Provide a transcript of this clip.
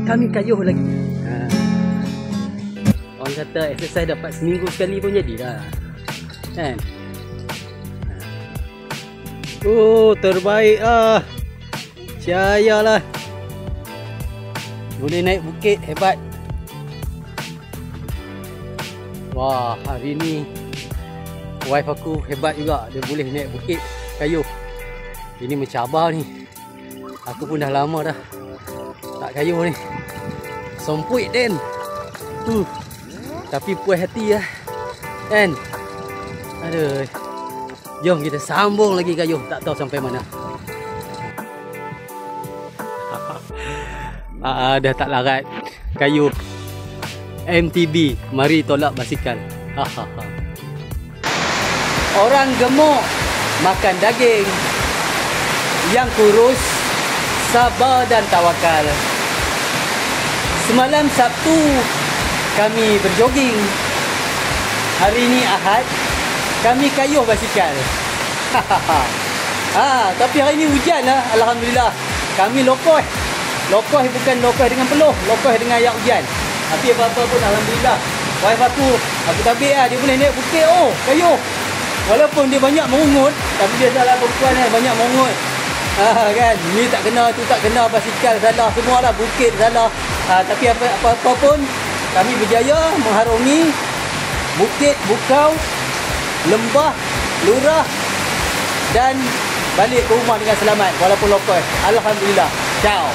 Kami kayuh lagi. Orang kata exercise dapat seminggu sekali pun jadilah. Kan? Oh, terbaik ah. Percayalah. Boleh naik bukit, hebat. Wah, hari ni wife aku hebat juga. Dia boleh naik bukit kayuh. Ini mencabar ni. Aku pun dah lama dah tak kayuh ni. Sompuit Den. Tapi puas hati lah. Kan? Aduh. Jom kita sambung lagi kayuh. Tak tahu sampai mana. Dah tak larat kayuh MTB. Mari tolak basikal. Orang gemuk makan daging. Yang kurus sabar dan tawakal. Semalam Sabtu kami berjoging. Hari ni Ahad kami kayuh basikal. Tapi hari ni hujan lah. Alhamdulillah. Kami lokoh. Lokoh bukan lokoh dengan peluh, lokoh dengan air hujan. Tapi apa-apa pun alhamdulillah. Wife aku tabik lah. Dia boleh naik bukit kayuh. Walaupun dia banyak merungut, tapi dia salah perempuan kan, banyak merungut. Kan, ni tak kena, tu tak kena, basikal salah, semualah, bukit salah. Tapi apa-apa pun kami berjaya mengharungi bukit, bukau, lembah, lurah dan balik ke rumah dengan selamat walaupun lokoh. Alhamdulillah. Ciao.